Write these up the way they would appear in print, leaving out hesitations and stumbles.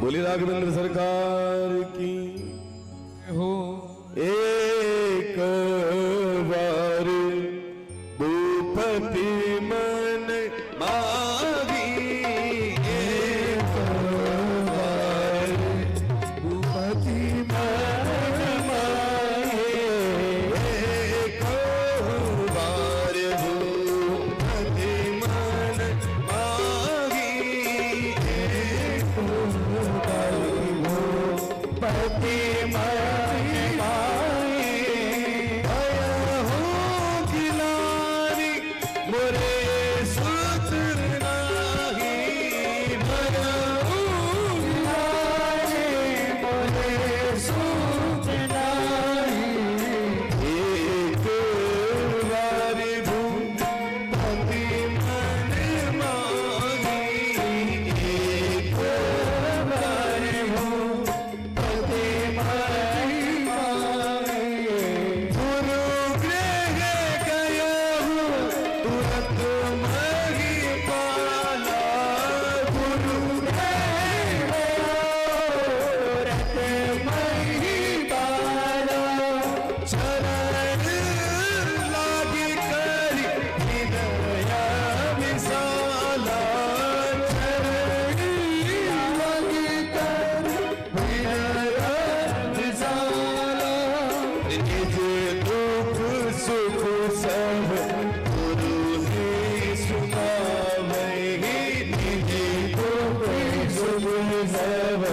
बोली राघवेंद्र सरकार की हो। एक बार भूपति मन मागी, एक बार भूपति मन मागे, एक बार भूपति मन मागी, एक बार भूपति मन मागे, आया हूँ खिलारी मोरे सुत नाही, आया हूँ खिलारी मोरे सुत नाही, एक बार भूपति मन मागी, एक बार भूपति मन मागे, गुरु गृह गया हूँ तुरंत मही पाला, गुरु गृह तुरंत मही पाला, चरण लागी करी हृदय विशाला, चरण लागी करी हृदय विशाला, निज दुख सुख सब गुरु ही सुनावे, निज दुख सुख सब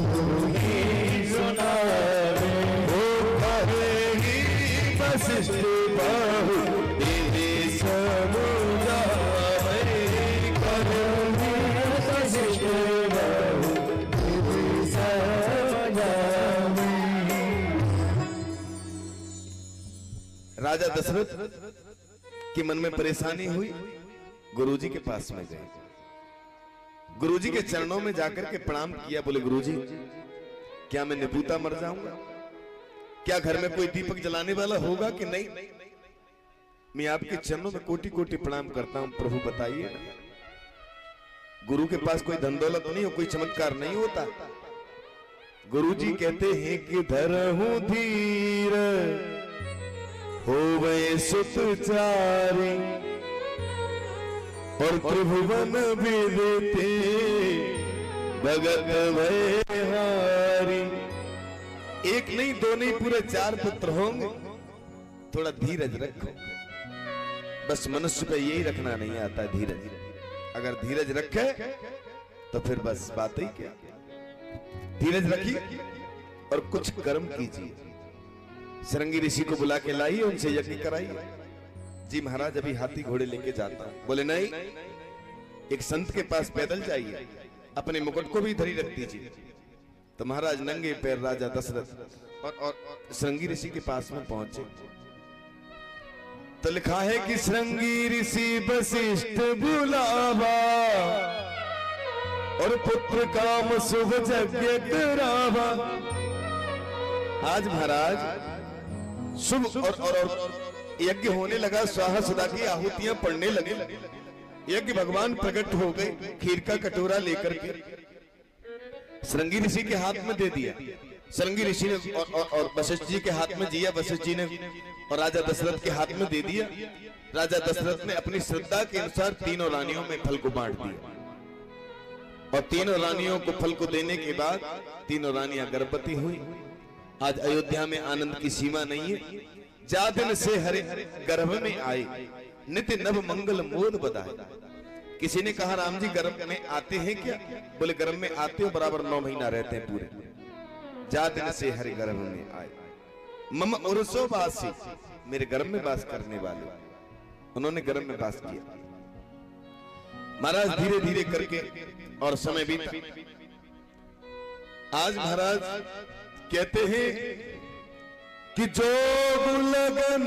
गुरु ही सुनावे, ओ कहे ही वशिष्ठ बाहु तेरे समुझावे, कहे ही वशिष्ठ बाहु तेरे समुझावे। राजा दशरथ के मन में परेशानी हुई, गुरुजी के पास में गए, गुरुजी के चरणों में जाकर के प्रणाम किया। बोले गुरुजी, क्या मैं निपुता मर जाऊंगा? क्या घर में कोई दीपक जलाने वाला होगा कि नहीं? मैं आपके चरणों में कोटि कोटि प्रणाम करता हूं, प्रभु बताइए ना। गुरु के पास कोई धन दौलत नहीं हो, कोई चमत्कार नहीं होता। गुरुजी कहते हैं कि धरहूं धीर होवे सुतचारी, और त्रिभुवन विदिते भगत भयहारी। एक नहीं, दो नहीं, पूरे 4 पुत्र होंगे। थोड़ा धीरज रखो, बस मनुष्य पे यही रखना नहीं आता धीरज। अगर धीरज रखे तो फिर बस बात ही क्या। धीरज रखिए और कुछ कर्म कीजिए। शृंगी ऋषि को बुला के लाइए, उनसे यज्ञ कराइए। जी महाराज, अभी हाथी घोड़े लेके जाता हूं। बोले नहीं, एक संत के पास पैदल जाइए, अपने मुकुट को भी धरी रख दीजिए। तो महाराज नंगे पैर राजा दशरथ और शृंगी ऋषि के पास में पहुंचे। तो लिखा है कि शृंगी ऋषि वशिष्ठ बुलावा, और पुत्र काम शुभ यज्ञ करावा। आज महाराज शुभ और यज्ञ होने लगा, स्वाहा सदा की आहुतियां पड़ने लगे। यज्ञ भगवान प्रकट हो गए, खीर का कटोरा लेकर के शृंगी ऋषि के हाथ में दे दिया। शृंगी ऋषि ने और वशिष्ठ जी के हाथ में दिया, वशिष्ठ जी ने और राजा दशरथ के हाथ में दे दिया। राजा दशरथ ने अपनी श्रद्धा के अनुसार तीनों रानियों में फल को बांट दिया, और तीनों रानियों को फल को देने के बाद तीनों रानियां गर्भवती हुई। आज अयोध्या में आनंद की सीमा नहीं है। जा दिन से हरे गर्भ में आए, नित्य नव मंगल मोद बधाए। किसी ने कहा राम जी गर्भ में आते हैं क्या? बोले गर्भ में आते हो, बराबर 9 महीना रहते हैं पूरे। जा दिन से हरे गर्भ में आए, मम उर्सो वासी, मेरे गर्भ में वास करने वाले। उन्होंने गर्भ में वास किया। महाराज धीरे धीरे करके और समय बीता। आज महाराज कहते हैं कि जोग लगन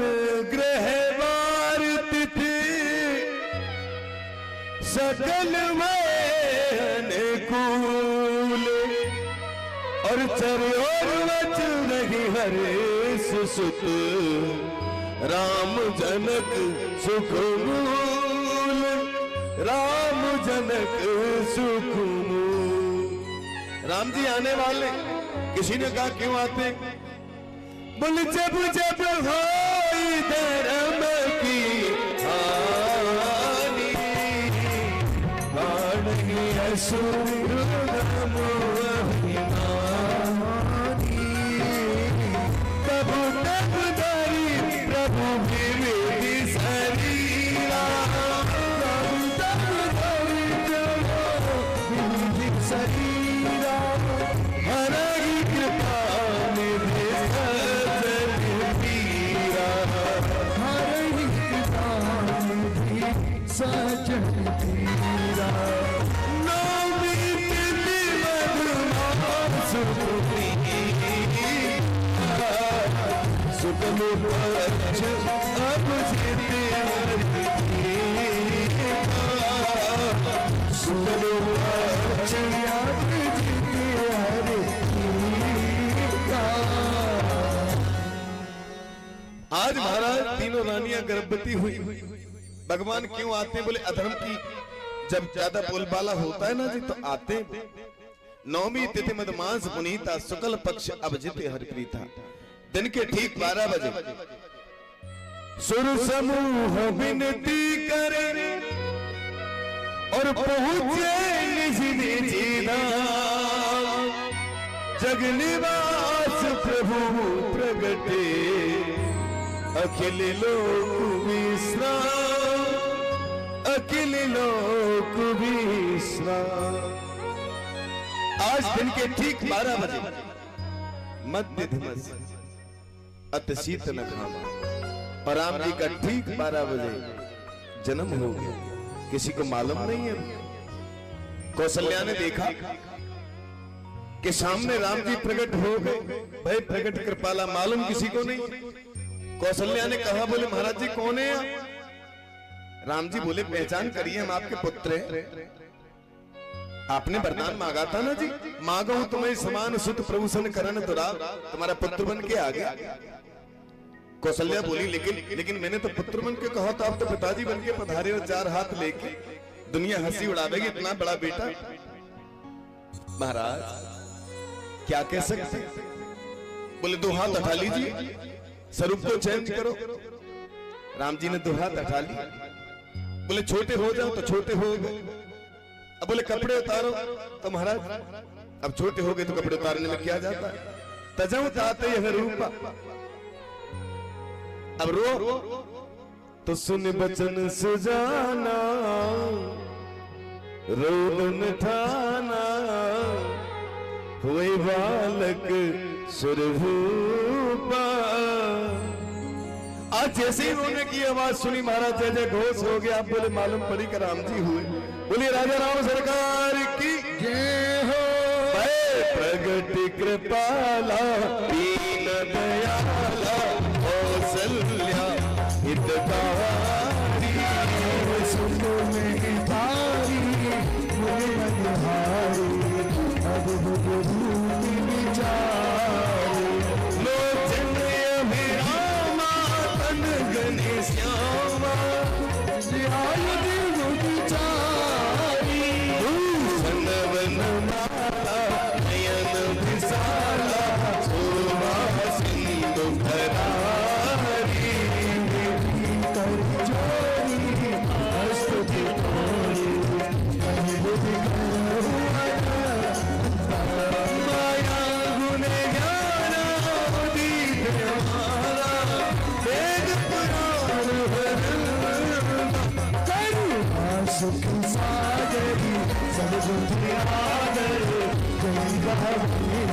ग्रह वार तिथि सकल में अनुकूल, और चरियोर वच रही हरेश सुत, राम जनक सुख मूल, राम जनक सुख मूल, राम जी आने वाले। किसी ने कहा क्यों आते? बोले जब जब हो धर्म की हानि, बाणी असुर धर्म अभिमानी, तब तब धरि प्रभु विवेदी शरीरा, तब तब धरि प्रभु विवेदी शरीरा, हरि कृपा निधि सजन पीरा, हरि कृपा निधि सजन पीरा। नौमी तिथि मधुमास सुख पक्ष अब जीते सुख पक्ष अब जीते हरे। आज महाराज तीनों रानियां गर्भवती हुई। भगवान क्यों आते हैं? बोले अधर्म की जब ज्यादा बोलबाला होता है ना जी तो आते। नौमी तिथि मधुमास पुनीता, शुक्ल पक्ष अभिजित हरिप्रीता। दिन के ठीक 12 बजे सुर समूह विनती करे और पहुंचे निज निज धाम। जग निवास प्रभु प्रगटे, अखिल लोक विश्राम, अखिल लोक विश्राम। आज दिन के ठीक 12 बजे मध्य दिवस अति शीत न घामा, और राम जी का ठीक 12 बजे जन्म हो गया। किसी को मालूम नहीं है। कौशल्या ने देखा कि सामने राम जी प्रकट हो गए। भाई प्रकट कृपाला मालूम किसी को नहीं। कौशल्या ने कहा, बोले महाराज जी कौन है आप? राम जी बोले पहचान करिए, हम आपके पुत्र हैं। आपने वरदान मांगा था ना जी, मांगा हूं तुम्हें समान सुत प्रभूषण करण दुरा, तुम्हारा पुत्र बन के आ गया। कौशल्या बोली लेकिन मैंने तो पुत्र बन के कहा था, आप तो पिताजी बन के पधारे और 4 हाथ लेके। दुनिया हंसी उड़ावेगी, इतना बड़ा बेटा। महाराज क्या कह सकते? बोले 2 हाथ उठा लीजिए, स्वरूप को चेंज करो। राम जी ने 2 हाथ उठा लिए। बोले छोटे हो जाओ तो छोटे हो गए। अब बोले कपड़े उतारो तो महाराज अब छोटे हो गए तो कपड़े उतारने में क्या जाता है? तजऊ ताते यह रूपा। अब रो तो सुन बचन सुजाना, रोदन ठाना, हुए बालक सुरभूपा। आज जैसे ही रोने की आवाज सुनी महाराज जय जय घोष हो गया। आप बोले मालूम पड़ी कि राम जी हुए। बोलिए राजा राम सरकार की जय हो। प्रगट कृपाला दीन दयाला कौशल्या हितकारी, सुनो में भारी मुझे नहारी, अद्भुत रूप विचारी, लोचन अभिरामा तन गने श्यामा, आयुध विचारी, भूषण वनमाला नयन विशाला, शोभा सिंधु भरारी, कर जोरी स्तुति तोरी, माया गुण ज्ञान दीप हमारा, वेद पुराण करुणा सुख सागरी, सद्बुद्धि आदर गंगा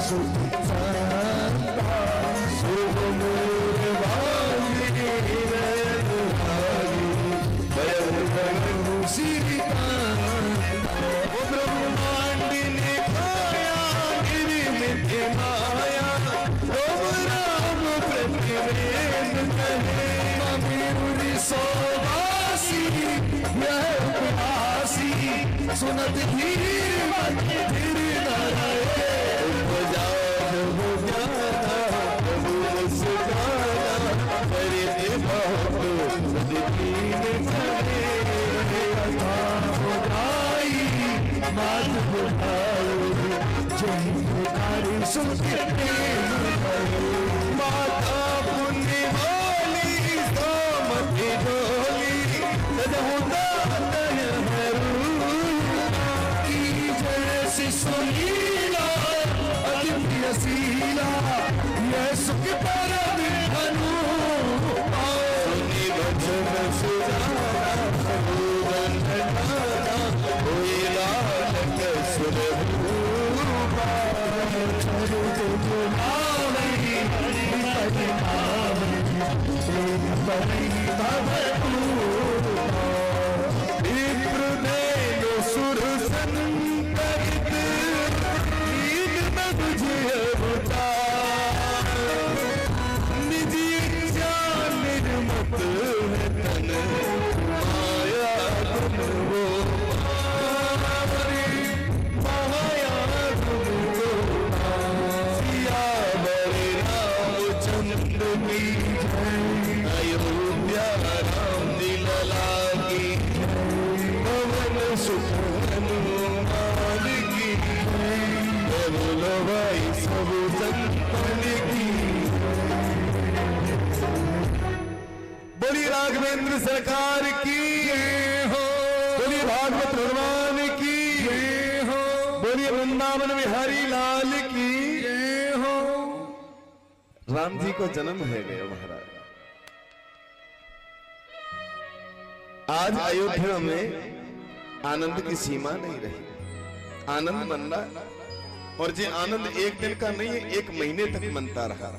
सुख संता, शुभ मोर वाणी रघुराई, भयउ भयउ श्रीकांता, ब्रह्मांड ने खाया निर्मित माया, ओम राम प्रतिवेद कहे, मयूरी सोवासी यह उपासी, सुनत धीर मत धीर नारायण, उपजाओ जब ज्ञाना प्रभु सुजाना, परित बहुत दीन करे, कथा बुझाई मात बुझाओ जयकारी सुन के माता पुण्य वाली सामती डोली सजहुदा की जैसी सुनीला अदिति असीला ये सुख पर धनु सुनी वचन सुजाना कोई लाल के सुरभूपा चरित गुलावरी विप्रदेव सुर संतरित नीद में तुझे अवतार निज इच्छा निर्मत है तन माया गुण वो पावरी माया गुण वो सियावर रामचंद्र की अयोध्या राम दिलला की पवन सुख हनुमान की बोलो भाई सब संतन की बोली राघवेंद्र सरकार की हो बोली भागवत भगवान की हो बोली वृंदावन बिहारी लाल की हो। राम जी को जन्म है गया महाराज। आज अयोध्या में आनंद की सीमा नहीं रही, आनंद मन रहा और ये आनंद एक दिन का नहीं है, एक महीने तक मनता रहा।